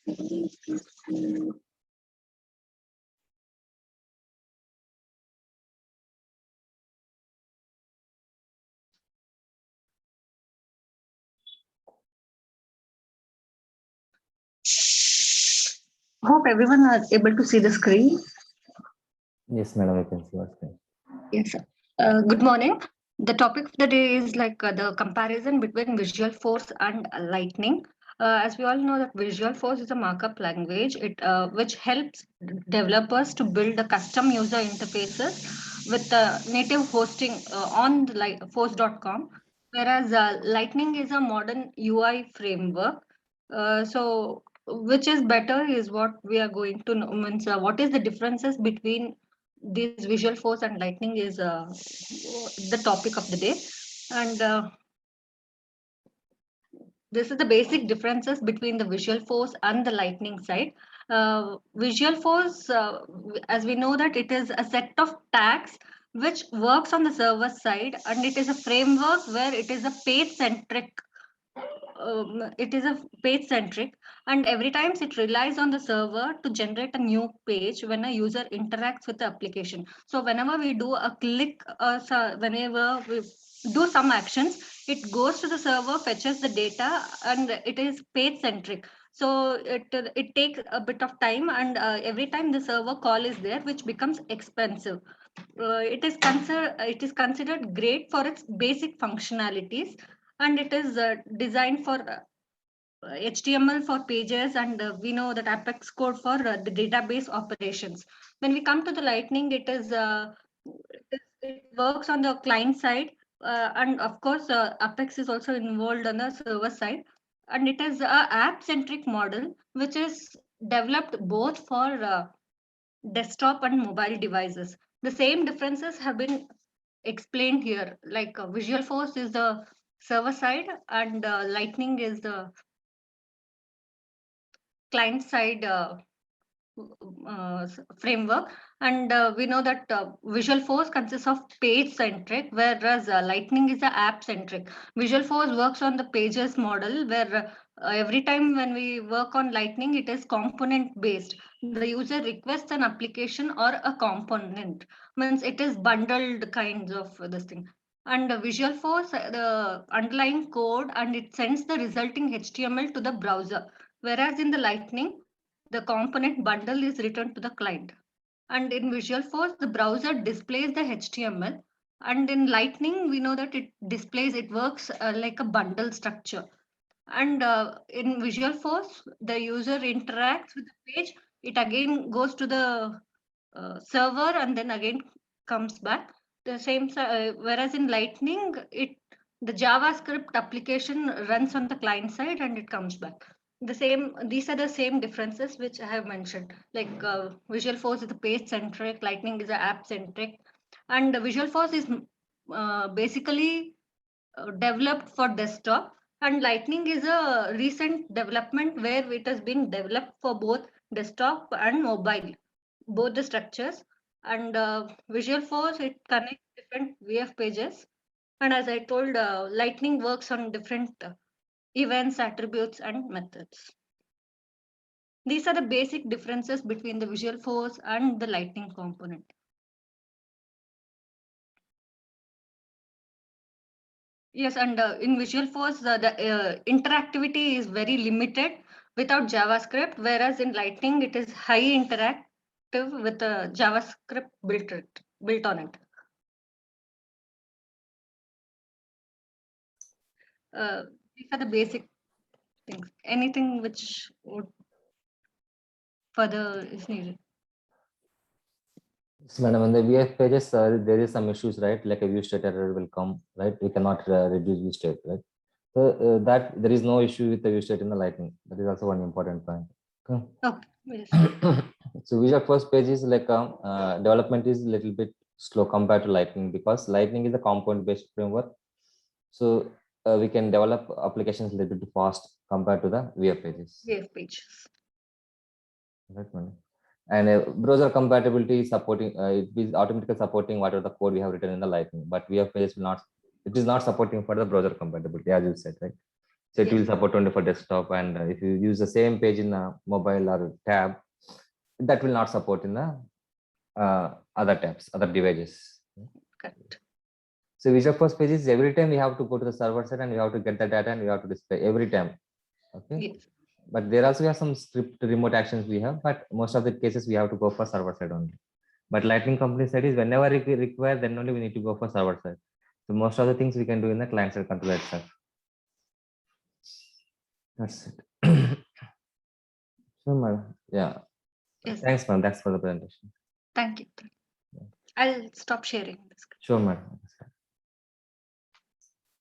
Hope everyone is able to see the screen. Yes, madam, I can see your screen. Yes, sir. Good morning. The topic of the day is like the comparison between Visual Force and Lightning. As we all know that Visual Force is a markup language, which helps developers to build a custom user interfaces with native hosting on the force.com, whereas Lightning is a modern UI framework. So, which is better is what we are going to know. Means, what is the differences between these Visual Force and Lightning is the topic of the day, and this is the basic differences between the Visual Force and the Lightning side. Visual Force, as we know that it is a set of tags which works on the server side, and it is a framework where it is a page centric. It is a page centric, and every time it relies on the server to generate a new page when a user interacts with the application. So whenever we do a click, whenever we do some actions, it goes to the server, fetches the data, and it is page centric. So it takes a bit of time, and every time the server call is there, which becomes expensive. It is considered great for its basic functionalities, and it is designed for HTML for pages, and we know that Apex code for the database operations. When we come to the Lightning, it works on the client side, and of course, Apex is also involved on the server side, and it is a app-centric model which is developed both for desktop and mobile devices. The same differences have been explained here. Like Visual Force is the server side, and Lightning is the client side framework. And we know that Visual Force consists of page centric, whereas Lightning is a app centric. Visual Force works on the pages model, where every time when we work on Lightning, it is component based. The user requests an application or a component, means it is bundled kinds of this thing. And Visual Force, the underlying code, and it sends the resulting HTML to the browser. Whereas in the Lightning, the component bundle is returned to the client. And in Visual Force, the browser displays the HTML. And in Lightning, we know that it works like a bundle structure. And in Visual Force, the user interacts with the page. It again goes to the server and then again comes back. The same, whereas in Lightning, the JavaScript application runs on the client side and it comes back. These are the same differences which I have mentioned. Like Visual Force is the page centric, Lightning is the app centric, and Visual Force is basically developed for desktop, and Lightning is a recent development where it has been developed for both desktop and mobile, both the structures. And Visual Force, it connects different VF pages, and as I told, Lightning works on different events, attributes, and methods. These are the basic differences between the Visual Force and the Lightning component. Yes, and in Visual Force, the interactivity is very limited without JavaScript, whereas in Lightning, it is high interactive with JavaScript built on it. These are the basic things. Anything which would further is needed. So, madam, in the VF pages, there is some issues, right? Like a view state error will come, right? We cannot reduce view state, right? So that there is no issue with the view state in the Lightning. That is also one important point. Okay. Yes. So Visual Force page is like development is a little bit slow compared to Lightning, because Lightning is a component-based framework. So we can develop applications a little bit fast compared to the VF pages. VF pages. Right, madam. And browser compatibility is supporting, it is automatically supporting whatever the code we have written in the Lightning, but VF pages will not, it is not supporting for the browser compatibility, as you said, right? So it will Yes. support only for desktop, and if you use the same page in a mobile or tab, that will not support in the other tabs, other devices. Correct. So Visual Force pages, every time we have to go to the server side and we have to get the data and we have to display every time. Okay. Yes. But there also have some script remote actions we have, but most of the cases we have to go for server side only. But Lightning Company side is whenever it required, then only we need to go for server side. So most of the things we can do in the client side controller itself. That's it. So, madam, yeah. Yes. Thanks, ma'am. Thanks for the presentation. Thank you. I'll stop sharing this. Sure, madam.